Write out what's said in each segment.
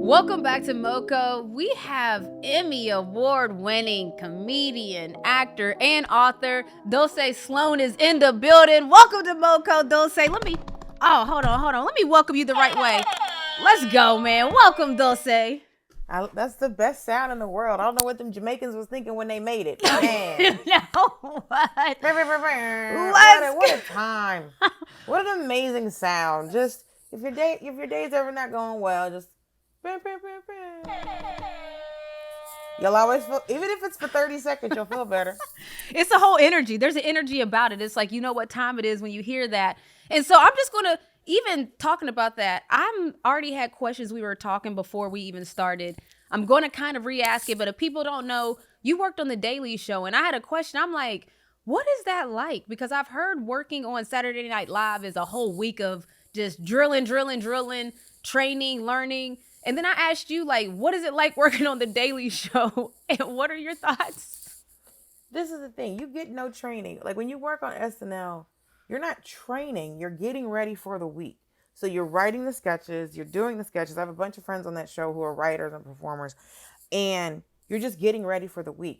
Welcome back to Moco. We have Emmy-award winning comedian, actor, and author Dulcé Sloan is in the building. Welcome to Moco, Dulcé. Hold on. Let me welcome you the right way. Let's go, man. Welcome, Dulcé. That's the best sound in the world. I don't know what them Jamaicans was thinking when they made it. Man. What? What a time. What an amazing sound. Just if your day's ever not going well, just you'll always feel, even if it's for 30 seconds, you'll feel better. It's a whole energy. There's an energy about it. It's like, you know what time it is when you hear that. And so I'm just going to, even talking about that, I'm already had questions we were talking before we even started. I'm going to kind of re-ask it, but if people don't know, you worked on The Daily Show, and I had a question. I'm like, what is that like? Because I've heard working on Saturday Night Live is a whole week of just drilling, training, learning. And then I asked you, like, what is it like working on The Daily Show? And what are your thoughts? This is the thing. You get no training. Like, when you work on SNL, you're not training. You're getting ready for the week. So you're writing the sketches. You're doing the sketches. I have a bunch of friends on that show who are writers and performers. And you're just getting ready for the week.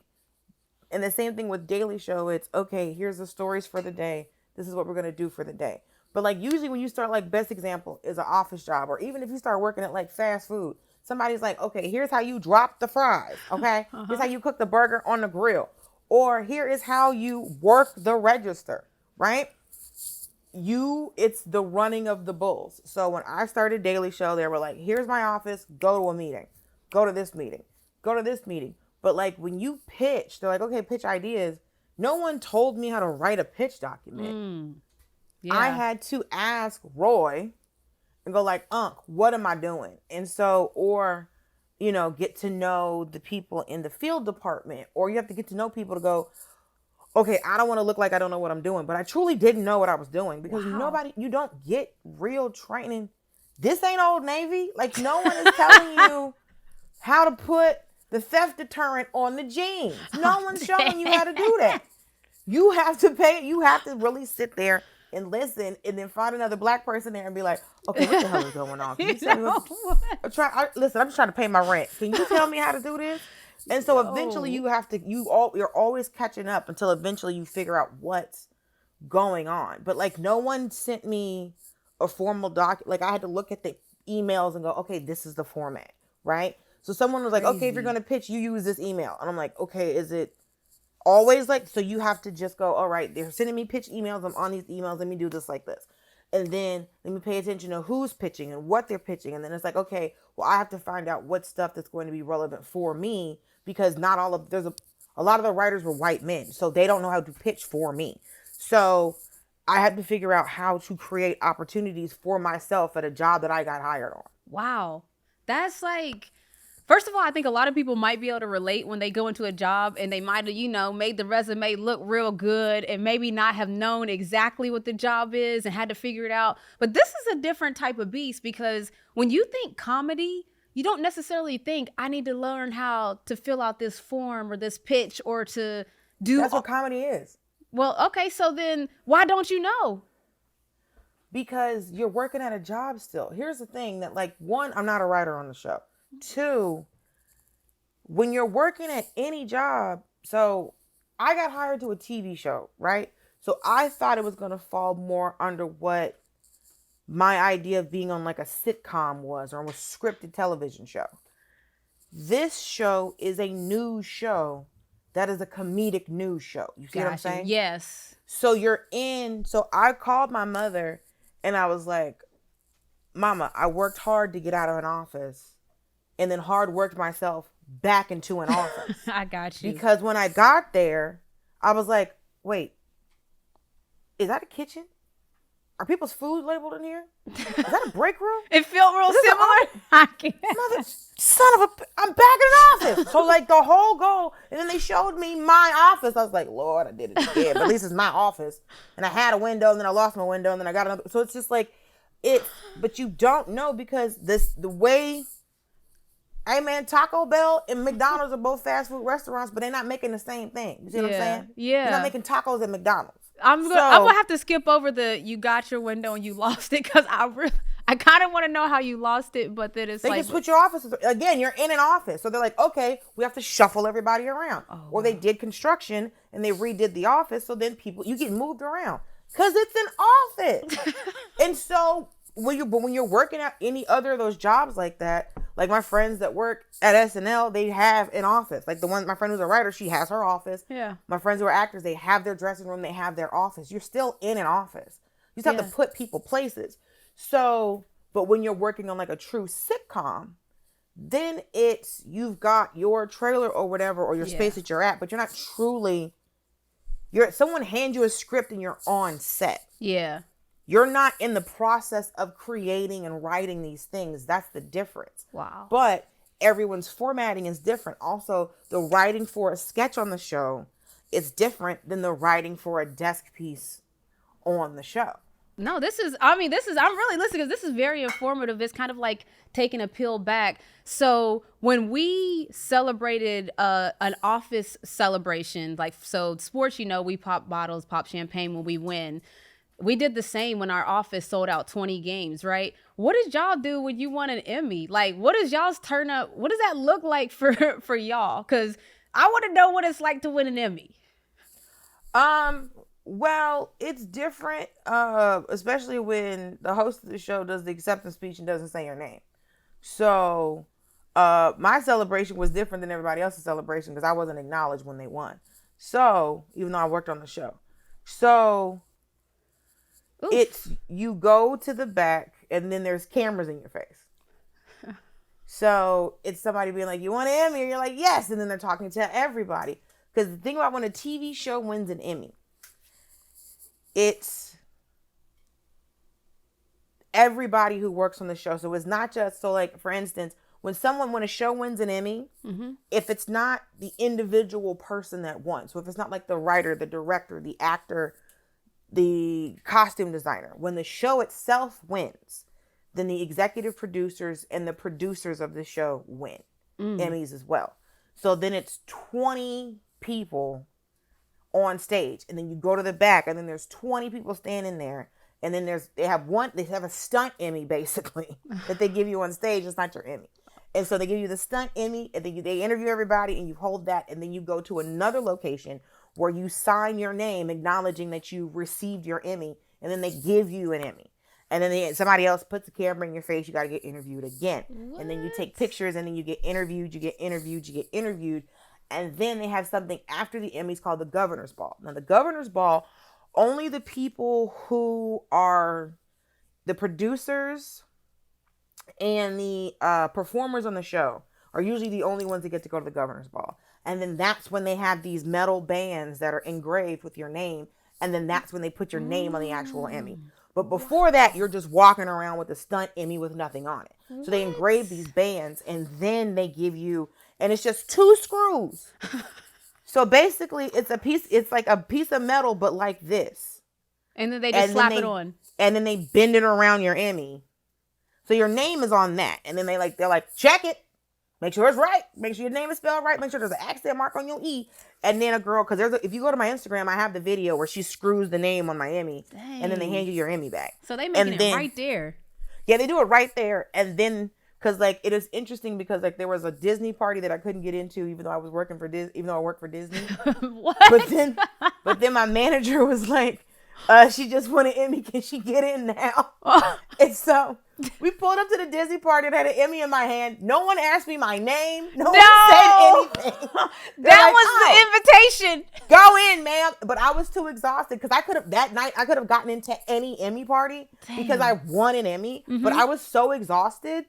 And the same thing with Daily Show. It's, okay, here's the stories for the day. This is what we're going to do for the day. But, like, usually when you start, like, best example is an office job, or even if you start working at, like, fast food, somebody's like, okay, here's how you drop the fries, okay? Here's how you cook the burger on the grill. Or here is how you work the register, right? It's the running of the bulls. So when I started Daily Show, they were like, here's my office, go to a meeting. Go to this meeting. Go to this meeting. But, like, when you pitch, they're like, okay, pitch ideas. No one told me how to write a pitch document. Yeah. I had to ask Roy and go like, what am I doing? And so, or, get to know the people in the field department, or you have to get to know people to go, okay, I don't want to look like I don't know what I'm doing, but I truly didn't know what I was doing, because you don't get real training. This ain't Old Navy. Like, no one is telling you how to put the theft deterrent on the jeans. No one's showing you how to do that. You have to pay it. You have to really sit there and listen, and then find another black person there and be like, okay, what the hell is going on? Can you tell me I'm just trying to pay my rent. Can you tell me how to do this? And so eventually you're always catching up until eventually you figure out what's going on. But, like, no one sent me a formal like, I had to look at the emails and go, okay, this is the format, right? So someone was like, okay, if you're going to pitch, you use this email. And I'm like, okay, is it always like, so you have to just go, all right, they're sending me pitch emails. I'm on these emails. Let me do this like this. And then let me pay attention to who's pitching and what they're pitching. And then it's like, okay, well, I have to find out what stuff that's going to be relevant for me, because there's a lot of the writers were white men. So they don't know how to pitch for me. So I had to figure out how to create opportunities for myself at a job that I got hired on. Wow. That's like, first of all, I think a lot of people might be able to relate when they go into a job and they might have, made the resume look real good and maybe not have known exactly what the job is and had to figure it out. But this is a different type of beast, because when you think comedy, you don't necessarily think I need to learn how to fill out this form or this pitch or to do. That's what comedy is. Well, okay. So then why don't you know? Because you're working at a job still. Here's the thing that, like, one, I'm not a writer on the show. Two, when you're working at any job, so I got hired to a TV show, right? So I thought it was going to fall more under what my idea of being on, like, a sitcom was, or a scripted television show. This show is a news show that is a comedic news show. You see what I'm saying? Yes. So so I called my mother and I was like, Mama, I worked hard to get out of an office, and then hard worked myself back into an office. I got you. Because when I got there, I was like, wait, is that a kitchen? Are people's food labeled in here? Is that a break room? It felt real similar. I can't. Mother, I'm back in an office. So, like, the whole goal, and then they showed me my office. I was like, Lord, I did it again. But at least it's my office. And I had a window, and then I lost my window, and then I got another. So it's just like, but you don't know, because the way, hey man, Taco Bell and McDonald's are both fast food restaurants, but they're not making the same thing. You see what I'm saying? Yeah. You're not making tacos at McDonald's. I'm gonna have to skip over you got your window and you lost it, because I kind of want to know how you lost it, but then it's They like just switch your offices. Again, you're in an office. So they're like, okay, we have to shuffle everybody around. Or they did construction and they redid the office. So then you get moved around because it's an office. And so when you're working at any other of those jobs like that, like my friends that work at SNL, they have an office. Like my friend who's a writer, she has her office. Yeah. My friends who are actors, they have their dressing room, they have their office. You're still in an office. You just have to put people places. So, but when you're working on like a true sitcom, then you've got your trailer or whatever, or your space that you're at, but you're not truly, someone hands you a script and you're on set. Yeah. You're not in the process of creating and writing these things. That's the difference. Wow. But everyone's formatting is different. Also, the writing for a sketch on the show is different than the writing for a desk piece on the show. No, I'm really listening because this is very informative. It's kind of like taking a peel back. So when we celebrated an office celebration, like, so sports, we pop bottles, pop champagne when we win. We did the same when our office sold out 20 games, right? What did y'all do when you won an Emmy? Like, what is y'all's turn up? What does that look like for y'all? Because I want to know what it's like to win an Emmy. Well, it's different, especially when the host of the show does the acceptance speech and doesn't say your name. So, my celebration was different than everybody else's celebration because I wasn't acknowledged when they won. So, even though I worked on the show. So, oof. You go to the back and then there's cameras in your face. So, it's somebody being like, you want an Emmy? And you're like, yes. And then they're talking to everybody. Because the thing about when a TV show wins an Emmy, it's everybody who works on the show. So it's not just, so like, for instance, when a show wins an Emmy, if it's not the individual person that won, so if it's not like the writer, the director, the actor, the costume designer, when the show itself wins, then the executive producers and the producers of the show win Emmys as well. So then it's 20 people on stage, and then you go to the back, and then there's 20 people standing there, and then they have a stunt Emmy basically that they give you on stage. It's not your Emmy, and so they give you the stunt Emmy, and then they interview everybody, and you hold that, and then you go to another location where you sign your name acknowledging that you received your Emmy, and then they give you an Emmy, and then somebody else puts the camera in your face. You got to get interviewed again, and then you take pictures, and then you get interviewed. And then they have something after the Emmys called the Governor's Ball. Now, the Governor's Ball, only the people who are the producers and the performers on the show are usually the only ones that get to go to the Governor's Ball. And then that's when they have these metal bands that are engraved with your name. And then that's when they put your name on the actual Emmy. But before that, you're just walking around with a stunt Emmy with nothing on it. So they engrave these bands, and then they give you, and it's just 2 screws. So basically, it's like a piece of metal, but like this. And then they just slap it on. And then they bend it around your Emmy. So your name is on that. And then they're like, check it. Make sure it's right. Make sure your name is spelled right. Make sure there's an accent mark on your E. And then a girl, because if you go to my Instagram, I have the video where she screws the name on my Emmy. Dang. And then they hand you your Emmy back. So they making it right there. Yeah, they do it right there. And then, because like, it is interesting because like there was a Disney party that I couldn't get into even though I was working for Disney, even though I worked for Disney. What? But then my manager was like, she just won an Emmy. Can she get in now? And so we pulled up to the Disney party and had an Emmy in my hand. No one asked me my name. No one said anything. That was the invitation. Go in, ma'am. But I was too exhausted because that night I could have gotten into any Emmy party because I won an Emmy. Mm-hmm. But I was so exhausted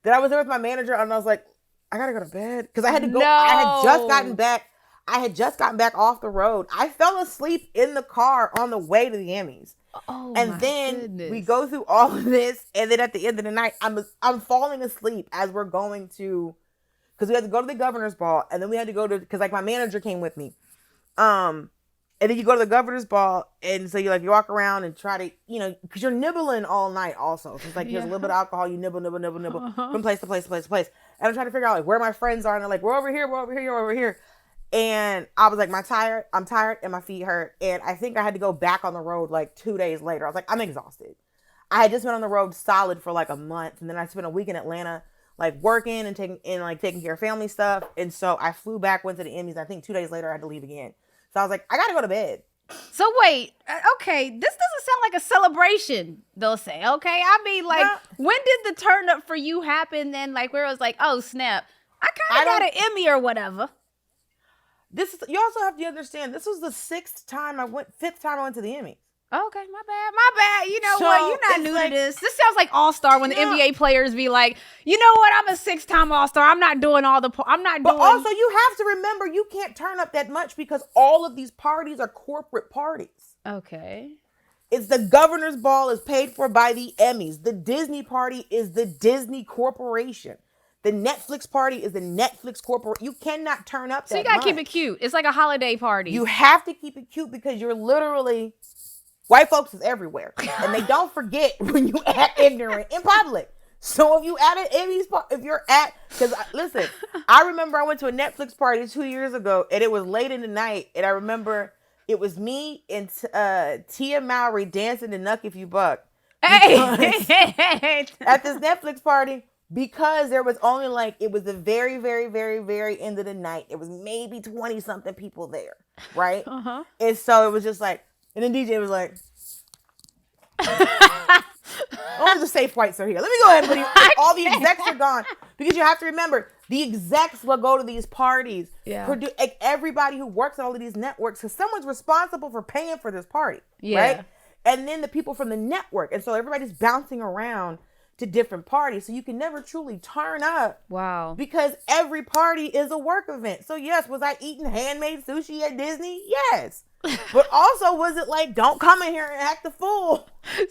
that I was there with my manager and I was like, I gotta go to bed because I had to go. No. I had just gotten back off the road. I fell asleep in the car on the way to the Emmys. Oh, and then we go through all of this, and then at the end of the night, I'm falling asleep as we're going to, because we had to go to the Governor's Ball, and then we had to go to, because like my manager came with me, and then you go to the Governor's Ball, and so you walk around and try to, because you're nibbling all night also. So it's like there's a little bit of alcohol, you nibble from place to place to place to place, and I'm trying to figure out where my friends are, and they're like, we're over here. And I was like, I'm tired and my feet hurt. And I think I had to go back on the road 2 days later. I was like, I'm exhausted. I had just been on the road solid for like a month, and then I spent a week in Atlanta, like working and taking care of family stuff. And so I flew back, went to the Emmys. I think 2 days later I had to leave again. So I was like, I gotta go to bed. So wait, okay, this doesn't sound like a celebration, they'll say, okay? I mean, like, when did the turn up for you happen then, like, where it was like, oh, snap, I kind of got an Emmy or whatever? You also have to understand, this was the fifth time I went to the Emmys. Okay, my bad. You know what? You're not new to this. This sounds like All-Star when the NBA players be like, you know what? I'm a 6-time All-Star. I'm not doing all the. But also, you have to remember, you can't turn up that much because all of these parties are corporate parties. Okay. It's the governor's ball is paid for by the Emmys. The Disney party is the Disney Corporation. The Netflix party is the Netflix Corporation. You cannot turn up that much. So you gotta keep it cute. It's like a holiday party. You have to keep it cute because you're literally. White folks is everywhere. And they don't forget when you act ignorant in public. So if you at an Emmys, because listen, I remember I went to a Netflix party 2 years ago and it was late in the night. And I remember it was me and Tia Mowry dancing to Nuck If You Buck. At this Netflix party, because there was only it was the very, very, very, very end of the night. It was maybe 20 something people there. Right. Uh-huh. And so it was just like, and then DJ was like, only the safe whites are here. Let me go ahead and put all the execs are gone. Because you have to remember, the execs will go to these parties. Yeah. Everybody who works at all of these networks, because someone's responsible for paying for this party. Yeah. Right? And then the people from the network. And so everybody's bouncing around to different parties. So you can never truly turn up. Wow. Because every party is a work event. So yes, was I eating handmade sushi at Disney? Yes. But also, was it like, don't come in here and act the fool?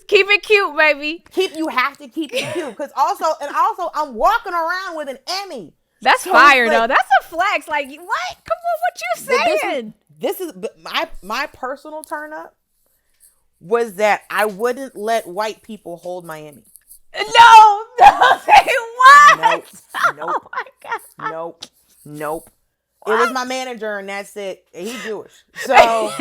Keep it cute, baby. You have to keep it cute. Because also, I'm walking around with an Emmy. That's so fire, though. That's a flex. Like, what? Come on, what you saying? This is my personal turn up was that I wouldn't let white people hold my Emmy. No, say what? Nope. Oh my God. Nope. It was my manager, and that's it. And he's Jewish. So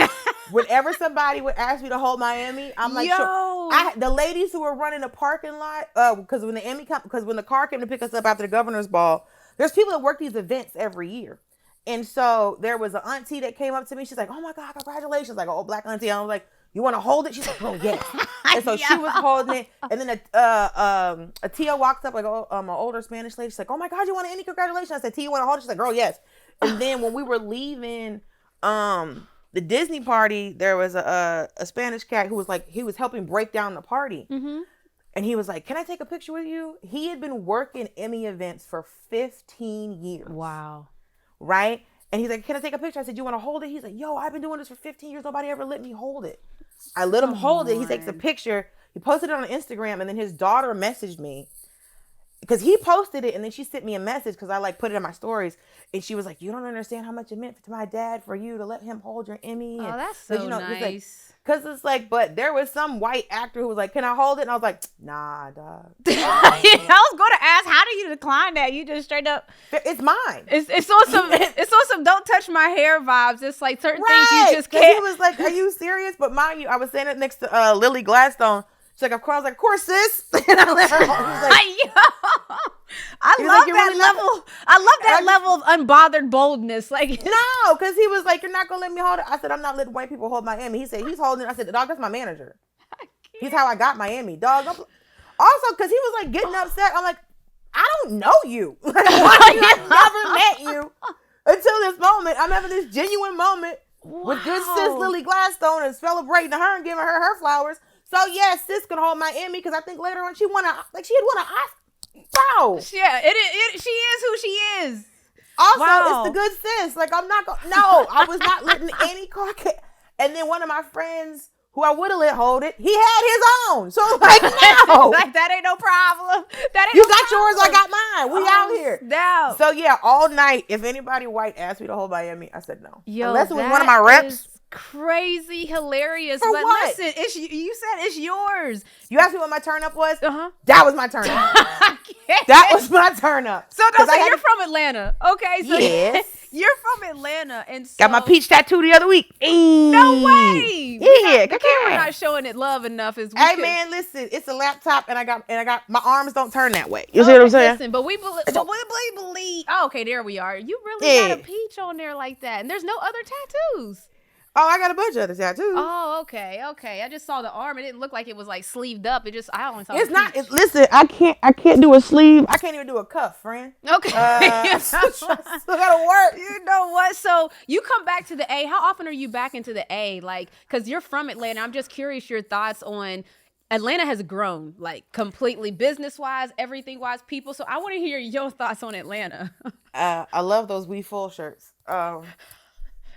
whenever somebody would ask me to hold my Emmy, I'm like, sure. The ladies who were running the parking lot, because when the car came to pick us up after the governor's ball, there's people that work these events every year. And so there was an auntie that came up to me. She's like, oh my God, congratulations. Like an old black auntie. I was like, you want to hold it? She's like, oh, yes. And so she was holding it. And then a Tia walked up, like an older Spanish lady. She's like, oh my God, you want any congratulations? I said, Tia, you want to hold it? She's like, girl, yes. And then when we were leaving the Disney party, there was a Spanish cat who was like, he was helping break down the party. Mm-hmm. And he was like, can I take a picture with you? He had been working Emmy events for 15 years. Wow. Right? And he's like, can I take a picture? I said, you want to hold it? He's like, yo, I've been doing this for 15 years. Nobody ever let me hold it. I let him hold it. He takes a picture. He posted it on Instagram. And then his daughter messaged me. Because he posted it. And then she sent me a message because I put it in my stories. And she was like, you don't understand how much it meant to my dad for you to let him hold your Emmy. Oh, and, that's so nice. Because it's like, but there was some white actor who was like, can I hold it? And I was like, nah, dog. I was going to ask, how do you decline that? You just straight up. It's mine. It's on some don't touch my hair vibes. It's like certain things you just can't. He was like, are you serious? But mind you, I was saying it next to Lily Gladstone. She's like, of course. I was like, of course, sis. And I let her hold. I love that level. I love that level of unbothered boldness. Like, no, because he was like, you're not gonna let me hold it. I said, I'm not letting white people hold my Emmy. He said, he's holding it. I said, dog, that's my manager. He's how I got my Emmy, dog. Also, because he was like getting upset. I'm like, I don't know you. I never met you until this moment. I'm having this genuine moment with good sis Lily Gladstone and celebrating her and giving her flowers. So yes, sis can hold my Emmy because I think later on she had won an Oscar. Bro. Yeah, she is who she is. Also, it's the good sis. Like, I'm not going to, no, I was not letting any Caucasian. And then one of my friends who I would have let hold it, he had his own. So like, no. Like, that ain't no problem. You got yours, I got mine. We out here. No. So yeah, all night, if anybody white asked me to hold my Emmy, I said no. Yo, unless it was one of my reps. Crazy hilarious. For but what? Listen, you said it's yours. You asked me what my turn up was? Uh-huh. That was my turn up. That was my turn up. So you're from Atlanta. Okay. So yes. You're from Atlanta. And so, got my peach tattoo the other week. No way. Yeah. The camera not showing it love enough. Man, listen, it's a laptop and I got my arms don't turn that way. You see what I'm saying? Listen, but we believe. Oh, okay, there we are. You really got a peach on there like that. And there's no other tattoos. Oh, I got a bunch of other tattoos. Oh, okay. I just saw the arm. It didn't look like it was like sleeved up. I only saw. It's not. Listen, I can't do a sleeve. I can't even do a cuff, friend. Okay. Still gotta work. You know what? So you come back to the A. How often are you back into the A? Like, because you're from Atlanta. I'm just curious your thoughts on. Atlanta has grown, like, completely business-wise, everything-wise, people. So I want to hear your thoughts on Atlanta. I love those We Full shirts.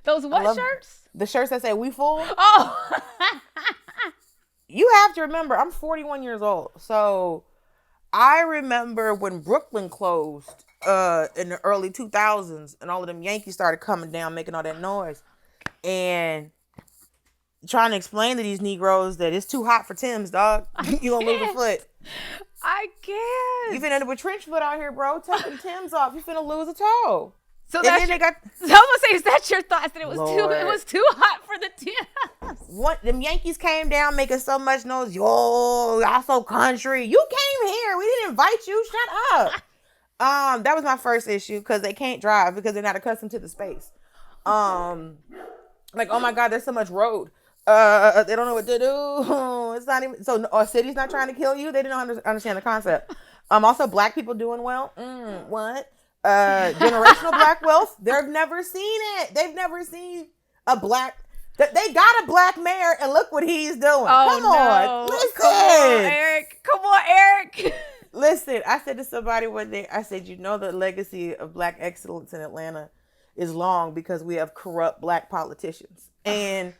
Those what shirts? The shirts that say We Full. Oh. You have to remember, I'm 41 years old. So I remember when Brooklyn closed in the early 2000s and all of them Yankees started coming down, making all that noise. And trying to explain to these Negroes that it's too hot for Tim's, dog. You gonna lose a foot. I can't. You finna end up with trench foot out here, bro. Take them Tim's off. You finna lose a toe. So that's so I'm gonna say, is that your thoughts that it was too hot for the Tim's? Them Yankees came down making so much noise. Yo, y'all so country. You came here. We didn't invite you. Shut up. That was my first issue because they can't drive because they're not accustomed to the space. Like, oh my God, there's so much road. They don't know what to do. It's not even so. Our city's not trying to kill you. They didn't understand the concept. Also, black people doing well. What? Generational black wealth. They've never seen it. They've never seen a black. They got a black mayor, and look what he's doing. Oh, Come on, listen. Come on, Eric. Listen, I said to somebody one day. I said, the legacy of black excellence in Atlanta is long because we have corrupt black politicians. And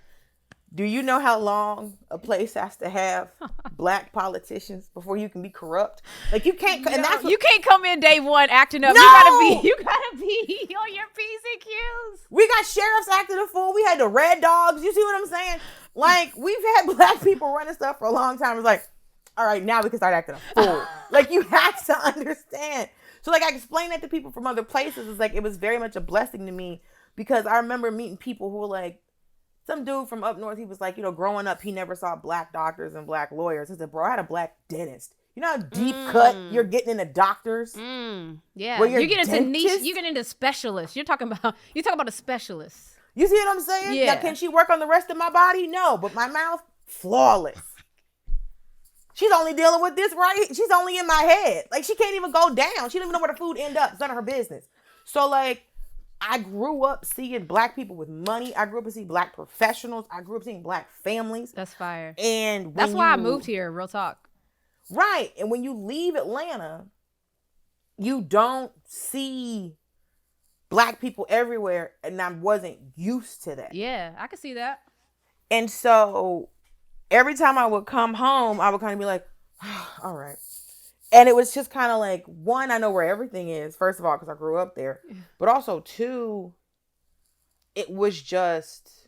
do you know how long a place has to have black politicians before you can be corrupt? Like, you can't, and that's you can't come in day one acting up. No! You gotta be on your P's and Q's. We got sheriffs acting a fool. We had the Red Dogs. You see what I'm saying? Like, we've had black people running stuff for a long time. It's like, all right, now we can start acting a fool. Like, you have to understand. So, like, I explained that to people from other places. It's like, it was very much a blessing to me because I remember meeting people who were like, some dude from up north, he was like, growing up, he never saw black doctors and black lawyers. I said, bro, I had a black dentist. You know how deep cut you're getting into doctors? Yeah. You get into niche, you get into specialists. You talk about a specialist. You see what I'm saying? Yeah. Now, can she work on the rest of my body? No, but my mouth, flawless. She's only dealing with this right. She's only in my head. Like, she can't even go down. She don't even know where the food end up. It's none of her business. So, like, I grew up seeing black people with money. I grew up seeing black professionals. I grew up seeing black families. That's fire. And that's why I moved here. Real talk. Right. And when you leave Atlanta, you don't see black people everywhere. And I wasn't used to that. Yeah, I could see that. And so every time I would come home, I would kind of be like, oh, all right. And it was just kind of like, one, I know where everything is, first of all, because I grew up there. But also, two, it was just,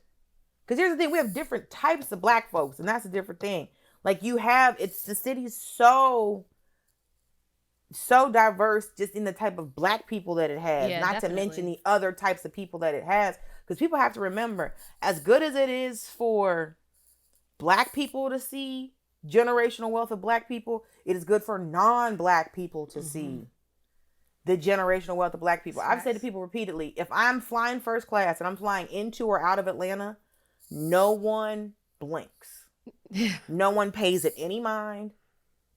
because here's the thing, we have different types of black folks, and that's a different thing. Like, the city's so diverse just in the type of black people that it has, not to mention the other types of people that it has. Because people have to remember, as good as it is for black people to see generational wealth of black people, it is good for non-black people to see the generational wealth of black people. I've said to people repeatedly, if I'm flying first class and I'm flying into or out of Atlanta, no one blinks. No one pays it any mind.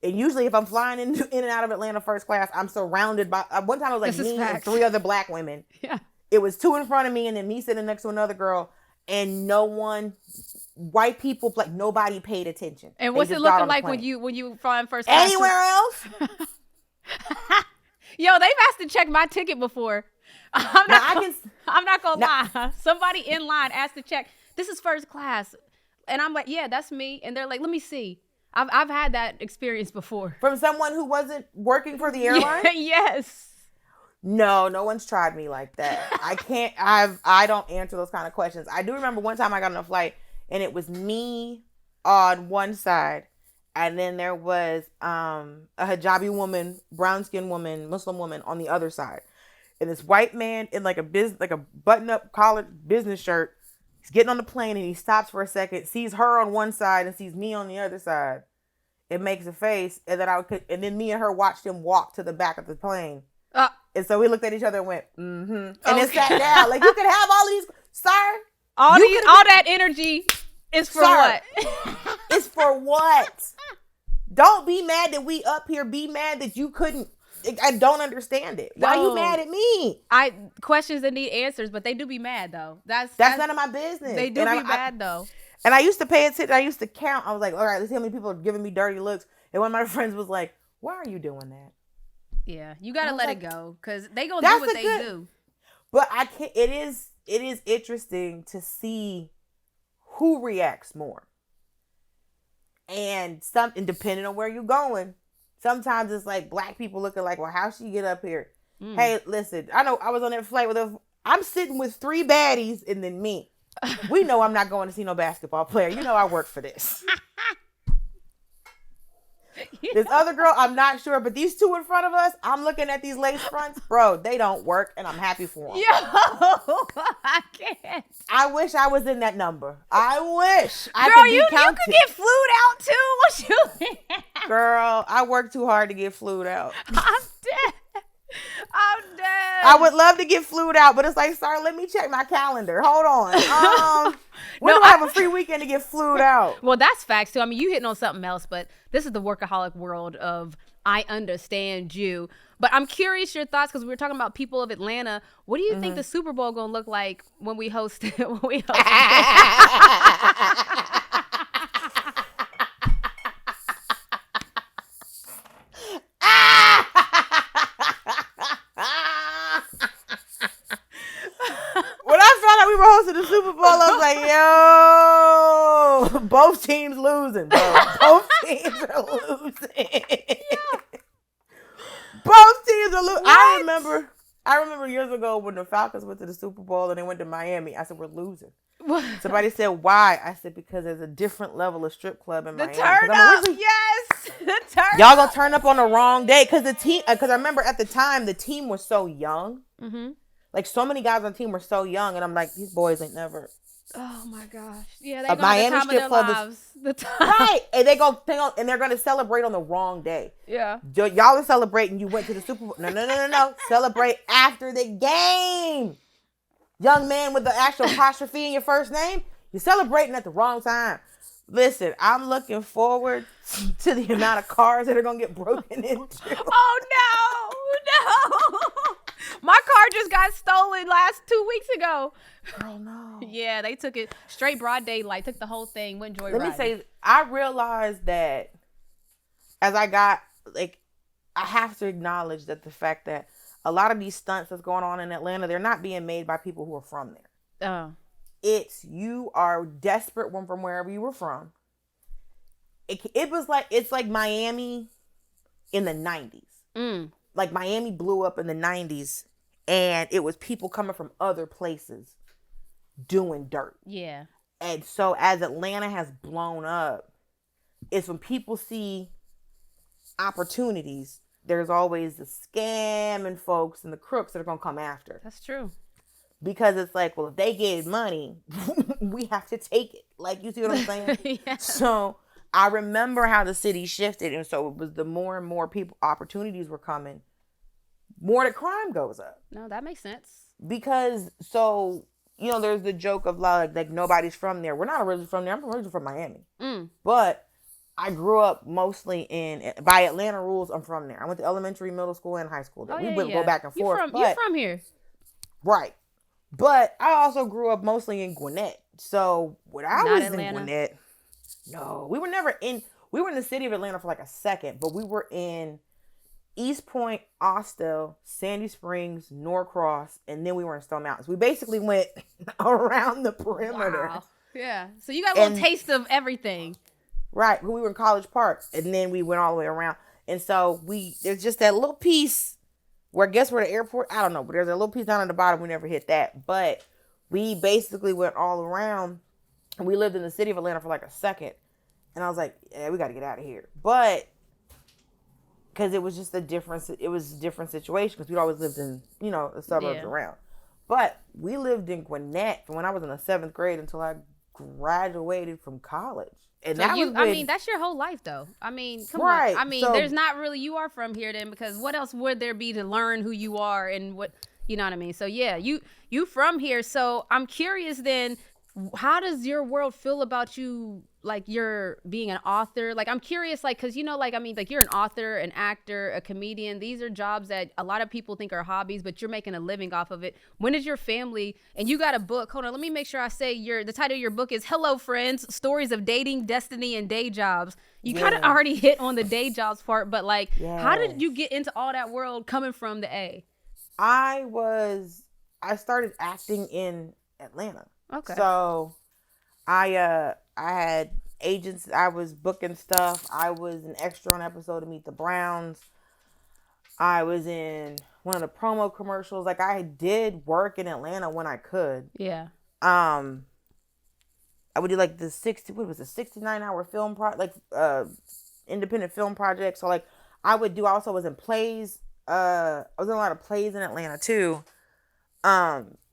And usually if I'm flying in and out of Atlanta first class, I'm surrounded by, one time I was like me and 3 other black women. Yeah. It was 2 in front of me and then me sitting next to another girl, and no one, white people, like, nobody paid attention. And what's it looking like when you flying first class? Anywhere else? Yo, they've asked to check my ticket before. I'm not gonna lie. Somebody in line asked to check. This is first class, and I'm like, yeah, that's me. And they're like, let me see. I've had that experience before from someone who wasn't working for the airline. Yes. No one's tried me like that. I don't answer those kind of questions. I do remember one time I got on a flight and it was me on one side And then there was a hijabi woman, brown-skinned woman, Muslim woman on the other side. And this white man in like a button-up collared business shirt, he's getting on the plane and he stops for a second, sees her on one side and sees me on the other side. It makes a face, and then me and her watched him walk to the back of the plane. And so we looked at each other and went, mm-hmm. And then sat down. Like, you could have all of these, sir. All that energy is for what? It's for what? Don't be mad that we up here. Be mad that you couldn't. I don't understand it. Why are you mad at me? Questions that need answers, but they do be mad though. That's none of my business. They do be mad though. And I used to pay attention. I used to count. I was like, all right, let's see how many people are giving me dirty looks. And one of my friends was like, why are you doing that? Yeah, you gotta let it go because they gonna do what they do. But I can't. It is interesting to see who reacts more. And depending on where you're going, sometimes it's like black people looking like, well, how'd she get up here? Hey, listen, I know I was on that flight I'm sitting with 3 baddies and then me. We know I'm not going to see no basketball player. You know I work for this. This other girl, I'm not sure, but these 2 in front of us, I'm looking at these lace fronts. Bro, they don't work, and I'm happy for them. Yo, I can't. I wish I was in that number. I wish I could be counted. You could get flued out, too. What you Girl, I work too hard to get flued out. I'm dead. I would love to get flued out, but it's like, sorry, let me check my calendar. Hold on. When do I have a free weekend to get flued out? Well, that's facts too. I mean, you hitting on something else, but this is the workaholic world of I understand you. But I'm curious your thoughts because we were talking about people of Atlanta. What do you think the Super Bowl gonna look like when we host it? We were hosting the Super Bowl. I was like, yo, both teams losing, bro. Both teams are losing. Both teams are losing. I remember years ago when the Falcons went to the Super Bowl and they went to Miami. I said, we're losing. What? Somebody said, why? I said, because there's a different level of strip club in Miami. The turn up, yes. The turn up. Y'all gonna turn up on the wrong day. Because I remember at the time, the team was so young. Mm-hmm. Like, so many guys on the team were so young, and I'm like, these boys ain't never. Oh my gosh! Yeah, they Miami the time strip of club their lives. Right, and they're gonna celebrate on the wrong day. Yeah, y'all are celebrating. You went to the Super Bowl. No. Celebrate after the game. Young man with the actual apostrophe in your first name. You're celebrating at the wrong time. Listen, I'm looking forward to the amount of cars that are gonna get broken into. Oh no! My car just got stolen 2 weeks ago. Girl, no. Yeah, they took it straight broad daylight, took the whole thing, went joyriding. Let me say, I realized that as I got, I have to acknowledge that the fact that a lot of these stunts that's going on in Atlanta, they're not being made by people who are from there. Oh. You are desperate from wherever you were from. It's like Miami in the 90s. Mm. Like Miami blew up in the 90s and it was people coming from other places doing dirt. Yeah. And so as Atlanta has blown up, it's when people see opportunities, there's always the scamming folks and the crooks that are going to come after. That's true. Because it's like, well, if they get money, we have to take it. Like, you see what I'm saying? Yeah. So I remember how the city shifted. And so it was the more and more opportunities were coming, more the crime goes up. No, that makes sense. Because, there's the joke of like nobody's from there. We're not originally from there. I'm originally from Miami. Mm. But I grew up mostly by Atlanta rules, I'm from there. I went to elementary, middle school, and high school. We would go back and forth. You're from here. Right. But I also grew up mostly in Gwinnett. So when I was in Gwinnett, no, we were in the city of Atlanta for like a second, but we were in East Point, Austell, Sandy Springs, Norcross, and then we were in Stone Mountains. We basically went around the perimeter. Wow. Yeah. So you got a little taste of everything. Right. We were in College Park, and then we went all the way around. And so there's just that little piece where I guess we're at the airport. I don't know, but there's a little piece down at the bottom. We never hit that. But we basically went all around, and we lived in the city of Atlanta for like a second. And I was like, yeah, we got to get out of here. But because it was just a different situation because we'd always lived in, the suburbs around. But we lived in Gwinnett from when I was in the 7th grade until I graduated from college. And so that's your whole life, though. I mean, come on. I mean, there's not really, you are from here then, because what else would there be to learn who you are and what, you know what I mean? So yeah, you from here. So I'm curious then, how does your world feel about you, like you're being an author? Like, I'm curious, like, cause like you're an author, an actor, a comedian. These are jobs that a lot of people think are hobbies, but you're making a living off of it. When is your family, and you got a book, hold on, let me make sure I say the title of your book is Hello Friends, Stories of Dating, Destiny, and Day Jobs. You kind of already hit on the day jobs part, but like, how did you get into all that world coming from the A? I started acting in Atlanta. Okay. So I had agents. I was booking stuff. I was an extra on an episode of Meet the Browns. I was in one of the promo commercials. Like, I did work in Atlanta when I could. Yeah. I would do like the 69-hour film independent film project. So like I also was in plays. I was in a lot of plays in Atlanta too.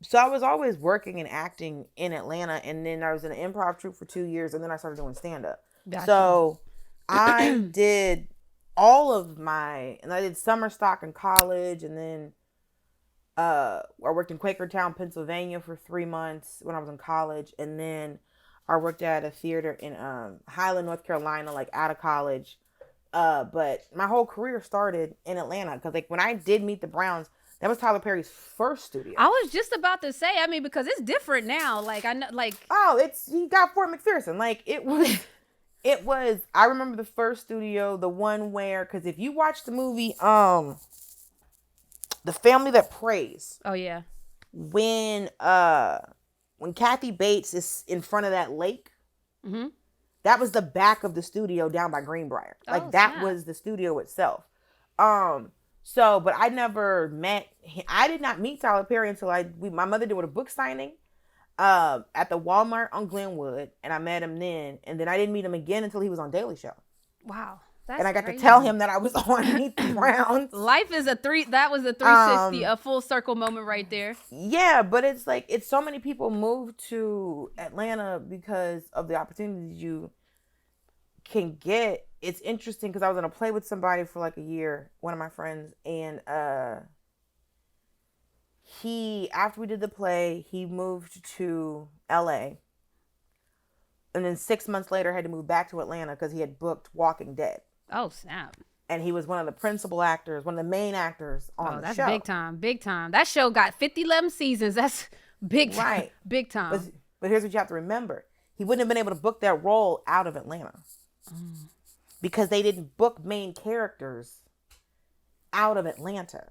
So I was always working and acting in Atlanta, and then I was in an improv troupe for 2 years, and then I started doing stand-up. Gotcha. So I did and I did summer stock in college, and then I worked in Quakertown, Pennsylvania for 3 months when I was in college, and then I worked at a theater in Highland, North Carolina, like out of college. But my whole career started in Atlanta, because like when I did Meet the Browns, that was Tyler Perry's first studio. I was just about to say, I mean, because it's different now. Like, I know, like... Oh, he got Fort McPherson. Like, it was, I remember the first studio, the one where, because if you watch the movie, The Family That Prays. Oh, yeah. When Kathy Bates is in front of that lake, mm-hmm. That was the back of the studio down by Greenbrier. Like, that was the studio itself. So, but I never met him. I did not meet Tyler Perry until my mother did a book signing at the Walmart on Glenwood, and I met him then. And then I didn't meet him again until he was on Daily Show. Wow. And I got to tell him that I was on Meet the Browns. Life is that was a 360, a full circle moment right there. Yeah, but it's like, it's so many people move to Atlanta because of the opportunities you can get. It's interesting because I was in a play with somebody for like a year, one of my friends, and after we did the play, he moved to LA, and then 6 months later had to move back to Atlanta because he had booked Walking Dead. Oh, snap. And he was one of the principal actors, one of the main actors on the show. That's big time. That show got 11 seasons. That's big time. Right. Big time. But here's what you have to remember. He wouldn't have been able to book that role out of Atlanta. Because they didn't book main characters out of Atlanta.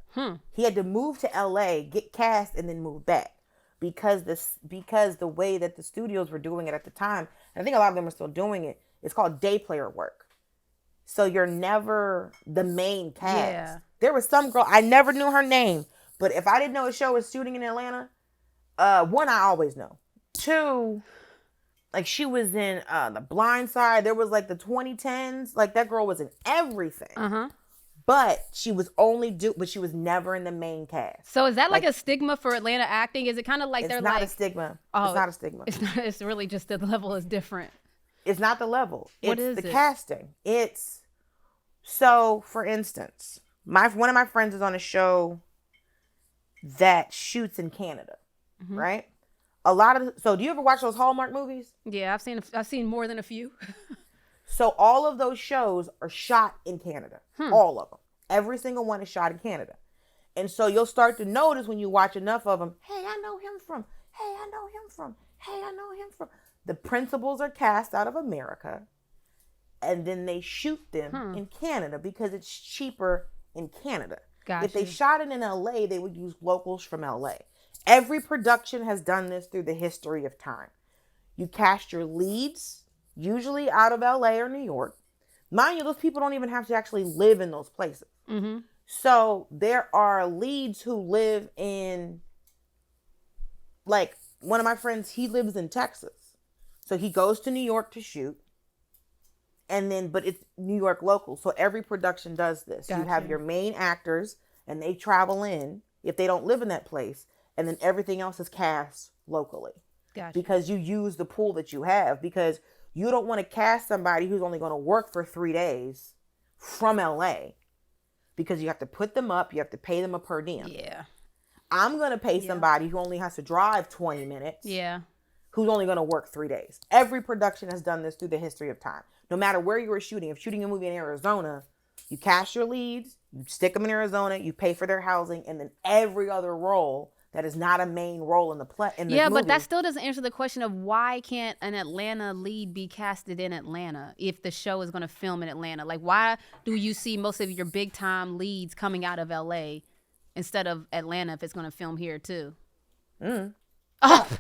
He had to move to LA, get cast, and then move back. Because the way that the studios were doing it at the time, and I think a lot of them are still doing it, it's called day player work. So you're never the main cast. Yeah. There was some girl, I never knew her name, but if I didn't know a show was shooting in Atlanta, one, I always know. Two, like she was in The Blind Side. There was like the 2010s. Like that girl was in everything. But she was but she was never in the main cast. So is that like a stigma for Atlanta acting? Is it kind of like they're like... It's not a stigma. Oh, it's not a stigma. It's not. It's really just the level is different. It's not the level. It's the it? casting. So, for instance, one of my friends is on a show that shoots in Canada, right? So do you ever watch those Hallmark movies? Yeah, I've seen more than a few. So all of those shows are shot in Canada. All of them. Every single one is shot in Canada. And so you'll start to notice when you watch enough of them, hey, I know him from, hey, I know him from, hey, I know him from. The principals are cast out of America, and then they shoot them in Canada because it's cheaper in Canada. Gotcha. If they shot it in LA, they would use locals from LA. Every production has done this through the history of time. You cast your leads, usually out of LA or New York. Mind you, those people don't even have to actually live in those places. So there are leads who live in, like one of my friends, he lives in Texas. So he goes to New York to shoot. and then, but it's New York local. So every production does this. Gotcha. You have your main actors, and they travel in if they don't live in that place, and then everything else is cast locally. Gotcha. Because you use the pool that you have, because you don't want to cast somebody who's only going to work for 3 days from LA, because you have to put them up, you have to pay them a per diem. Yeah. I'm going to pay somebody who only has to drive 20 minutes. Yeah. Who's only going to work 3 days. Every production has done this through the history of time. No matter where you were shooting, if shooting a movie in Arizona, you cast your leads, you stick them in Arizona, you pay for their housing, and then every other role that is not a main role in the play. But that still doesn't answer the question of why can't an Atlanta lead be casted in Atlanta if the show is going to film in Atlanta? Like, why do you see most of your big time leads coming out of LA instead of Atlanta if it's going to film here too? Mm. Oh.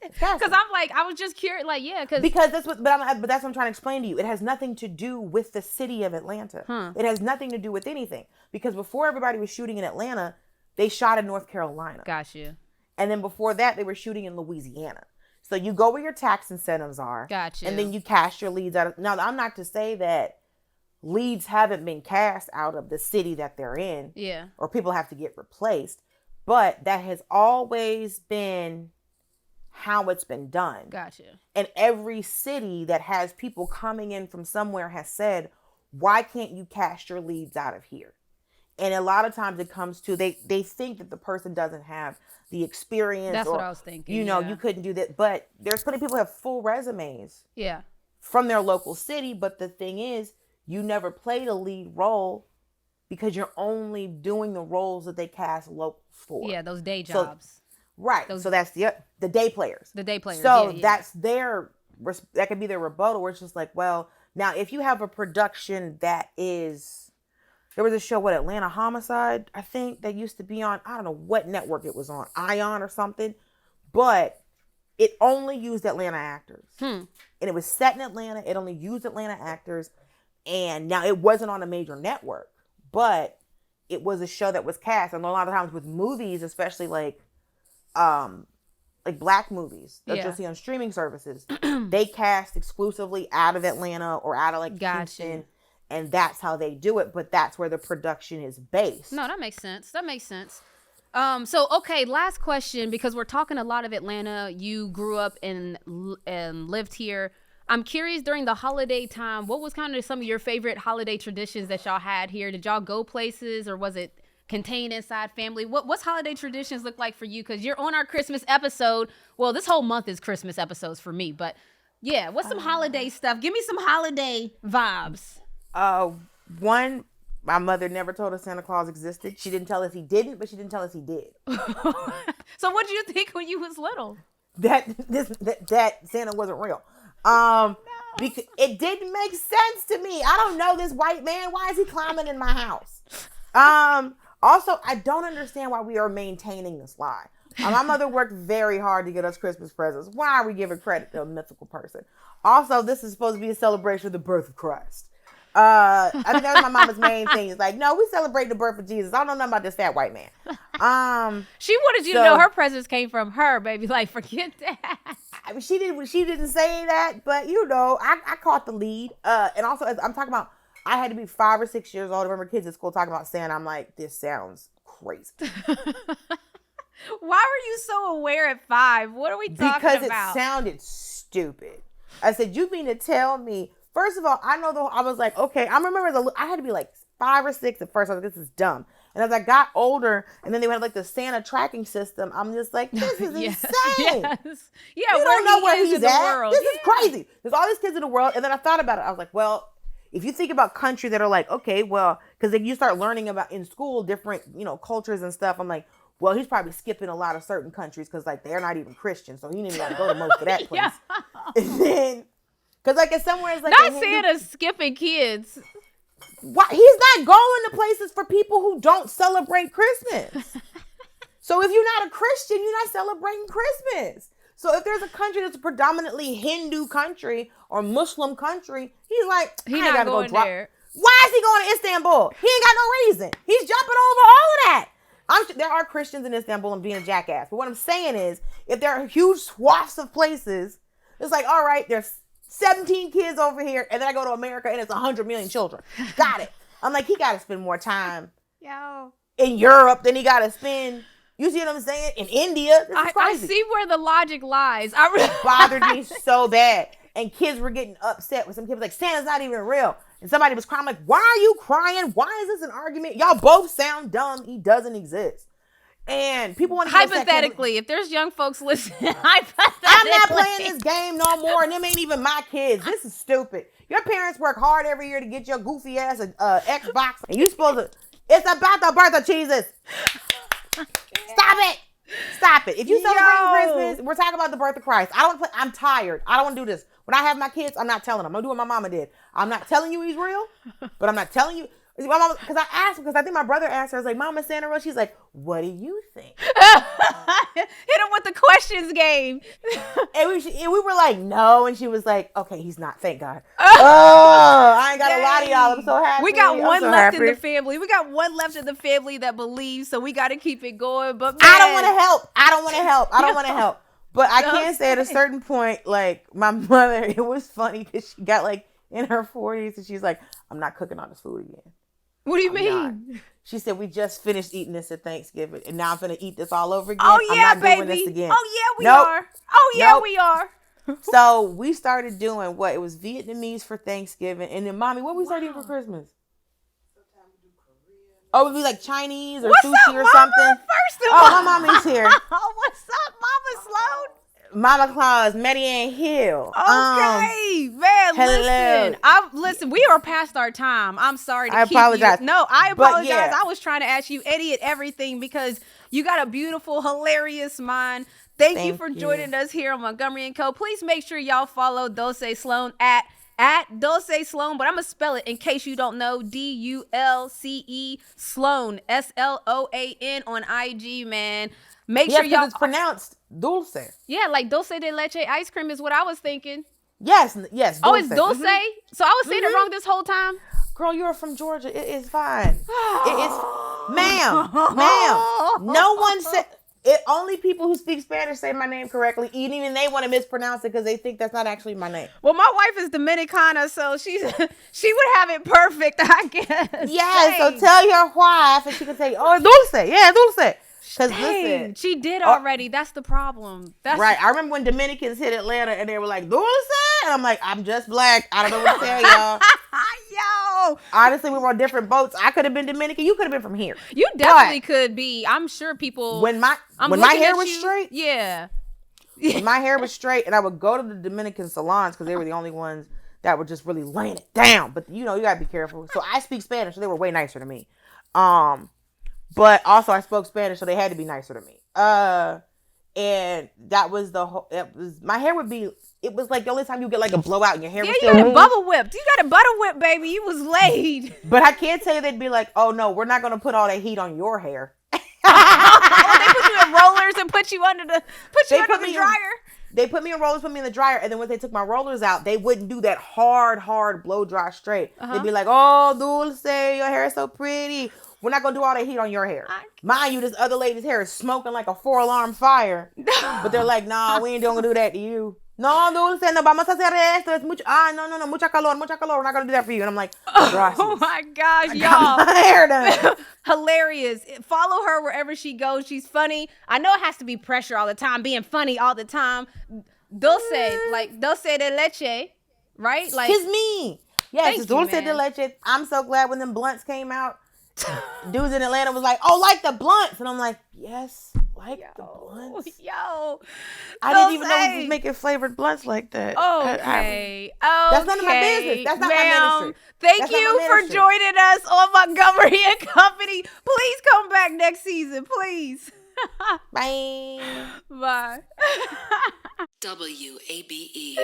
Because I'm like, I was just curious, like, yeah, because that's what, but that's what I'm trying to explain to you. It has nothing to do with the city of Atlanta. It has nothing to do with anything, because before everybody was shooting in Atlanta, they shot in North Carolina. Gotcha. And then before that, they were shooting in Louisiana. So you go where your tax incentives are. Gotcha. And then you cast your leads out of. Now, I'm not to say that leads haven't been cast out of the city that they're in. Yeah. Or people have to get replaced, but that has always been how it's been done. Gotcha. And every city that has people coming in from somewhere has said, why can't you cast your leads out of here? And a lot of times it comes to, they think that the person doesn't have the experience. That's what I was thinking. You couldn't do that. But there's plenty of people who have full resumes. Yeah. From their local city. But the thing is, you never played a lead role because you're only doing the roles that they cast locals for. Yeah, those day jobs. Right. So that's the day players. The day players. So that's that could be their rebuttal, where it's just like, well, now if you have a production that is, there was a show, Atlanta Homicide, I think, that used to be on, I don't know what network it was on, Ion or something, but it only used Atlanta actors. And it was set in Atlanta. It only used Atlanta actors. And now it wasn't on a major network, but it was a show that was cast. And a lot of times with movies, especially like black movies that you'll see on streaming services, they cast exclusively out of Atlanta or out of Houston, and that's how they do it. But that's where the production is based. No, that makes sense. So okay, last question, because we're talking a lot of Atlanta. You grew up and lived here. I'm curious, during the holiday time, what was kind of some of your favorite holiday traditions that y'all had here? Did y'all go places, or was it contained inside family? What's holiday traditions look like for you? Because you're on our Christmas episode. Well, this whole month is Christmas episodes for me, but yeah, what's some holiday stuff? Give me some holiday vibes. One, my mother never told us Santa Claus existed. She didn't tell us he didn't, but she didn't tell us he did. So what did you think when you was little? That Santa wasn't real. Because it didn't make sense to me. I don't know this white man. Why is he climbing in my house? Also, I don't understand why we are maintaining this lie. My mother worked very hard to get us Christmas presents. Why are we giving credit to a mythical person? Also, this is supposed to be a celebration of the birth of Christ. I think that's my mama's main thing. It's like, no, we celebrate the birth of Jesus. I don't know nothing about this fat white man. She wanted you to know her presents came from her, baby. Like, forget that. I mean, she didn't say that, but I caught the lead. And also, as I'm talking about, I had to be 5 or 6 years old. I remember kids at school talking about Santa. I'm like, this sounds crazy. Why were you so aware at 5? What are we talking about? Because it sounded stupid. I said, you mean to tell me? First of all, I was like, okay. I remember I had to be like 5 or 6 at first. I was like, this is dumb. And as I got older, and then they had like the Santa tracking system, I'm just like, this is insane. Yes. Yeah, you don't know where he's at. This is crazy. There's all these kids in the world. And then I thought about it. I was like, well, if you think about countries that are like, okay, well, because then you start learning about in school different, cultures and stuff. I'm like, well, he's probably skipping a lot of certain countries because like they're not even Christian, so he didn't even got to go to most of that place. Yeah. And then, because like it's somewhere it's like not Santa's skipping kids. Why he's not going to places for people who don't celebrate Christmas. So if you're not a Christian, you're not celebrating Christmas. So if there's a country that's a predominantly Hindu country or Muslim country, he's like, he's not going there. Why is he going to Istanbul? He ain't got no reason. He's jumping over all of that. There are Christians in Istanbul and being a jackass. But what I'm saying is, if there are huge swaths of places, it's like, all right, there's 17 kids over here, and then I go to America and it's 100 million children. Got it. I'm like, he got to spend more time in Europe than he got to spend. You see what I'm saying? In India. This is crazy. I see where the logic lies. It bothered me so bad. And kids were getting upset with some kids like, Santa's not even real. And somebody was crying. I'm like, why are you crying? Why is this an argument? Y'all both sound dumb. He doesn't exist. And people want to hypothetically, if there's young folks listening, hypothetically, I'm not playing this game no more, and them ain't even my kids. This is stupid. Your parents work hard every year to get your goofy ass a Xbox, and you supposed to. It's about the birth of Jesus. Stop it. If you celebrate Christmas, we're talking about the birth of Christ. I'm tired. I don't want to do this. When I have my kids, I'm not telling them. I'm doing what my mama did. I'm not telling you he's real, but I'm not telling you. Because I asked, because I think my brother asked her, I was like, Mama, Santa real? She's like, what do you think? Hit him with the questions game. And we were like, no. And she was like, okay, he's not. Thank God. I ain't got a lot of y'all. I'm so happy. We got one left in the family. We got one left in the family that believes, so we got to keep it going. But man, I don't want to help. But I can say at a certain point, like, my mother, it was funny because she got like in her 40s and she's like, I'm not cooking all this food again. What do you mean? She said, we just finished eating this at Thanksgiving, and now I'm going to eat this all over again. Oh, yeah, I'm not baby. doing this again. Oh, yeah, we are. Oh, yeah, we are. So we started doing what? It was Vietnamese for Thanksgiving. And then, Mommy, what we started eating for Christmas? Oh, it would be like Chinese or sushi or something. First of all. Oh, my mommy's here. Oh, what's up, Mama Sloan? Mama Claus, Marianne Hill. Okay, man. Listen. We are past our time. I'm sorry to keep apologize. you. No, I apologize. Yeah. I was trying to ask you any and everything because you got a beautiful, hilarious mind. Thank you for joining us here on Montgomery & Co. Please make sure y'all follow Dulcé Sloan at Dulcé Sloan, but I'm going to spell it in case you don't know. Dulce Sloan, Sloan on IG, man. Make sure y'all. It's pronounced Dulce. Yeah, like dulce de leche ice cream is what I was thinking. Yes. Dulce. Oh, it's dulce? Mm-hmm. So I was saying it wrong this whole time? Girl, you're from Georgia. It is fine. It is. Ma'am. No one said. Only people who speak Spanish say my name correctly. Even they want to mispronounce it because they think that's not actually my name. Well, my wife is Dominicana, so she would have it perfect, I guess. Yeah, so tell your wife and she can say, oh, dulce. Yeah, dulce. Because listen, she did already. That's the problem. That's right. I remember when Dominicans hit Atlanta and they were like, Dulce? And I'm like, I'm just black. I don't know what to tell y'all. Yo. Honestly, we were on different boats. I could have been Dominican. You could have been from here. You definitely could be. I'm sure people. When my hair was straight. Yeah. When my hair was straight and I would go to the Dominican salons because they were the only ones that were just really laying it down. But, you got to be careful. So I speak Spanish. So they were way nicer to me. But also I spoke Spanish, so they had to be nicer to me. And that was my hair would be, it was like the only time you get like a blowout and your hair was still you got it bubble whipped. You got it butter whipped, baby. You was laid. But I can't tell you they'd be like, oh no, we're not going to put all that heat on your hair. They put you in rollers and put you under the dryer. They put me in rollers, put me in the dryer, and then when they took my rollers out, they wouldn't do that hard blow dry straight. They'd be like, oh, Dulce, your hair is so pretty. We're not going to do all that heat on your hair. Mind you, this other lady's hair is smoking like a 4-alarm fire. But they're like, nah, we ain't going to do that to you. No, Dulce, no vamos a hacer esto. Es mucho, no, mucha calor. We're not going to do that for you. And I'm like, oh my gosh, y'all. My hair done. Hilarious. Follow her wherever she goes. She's funny. I know it has to be pressure all the time, being funny all the time. Dulce, like dulce de leche, right? Like, it's me. Yes, it's dulce de leche. I'm so glad when them blunts came out. Dudes in Atlanta was like, oh, like the blunts. And I'm like, yes, like the blunts. I didn't even know we was making flavored blunts like that. Okay. That's none of my business. That's not my ministry. Thank you for joining us on Montgomery & Company. Please come back next season, please. Bye. Bye. WABE.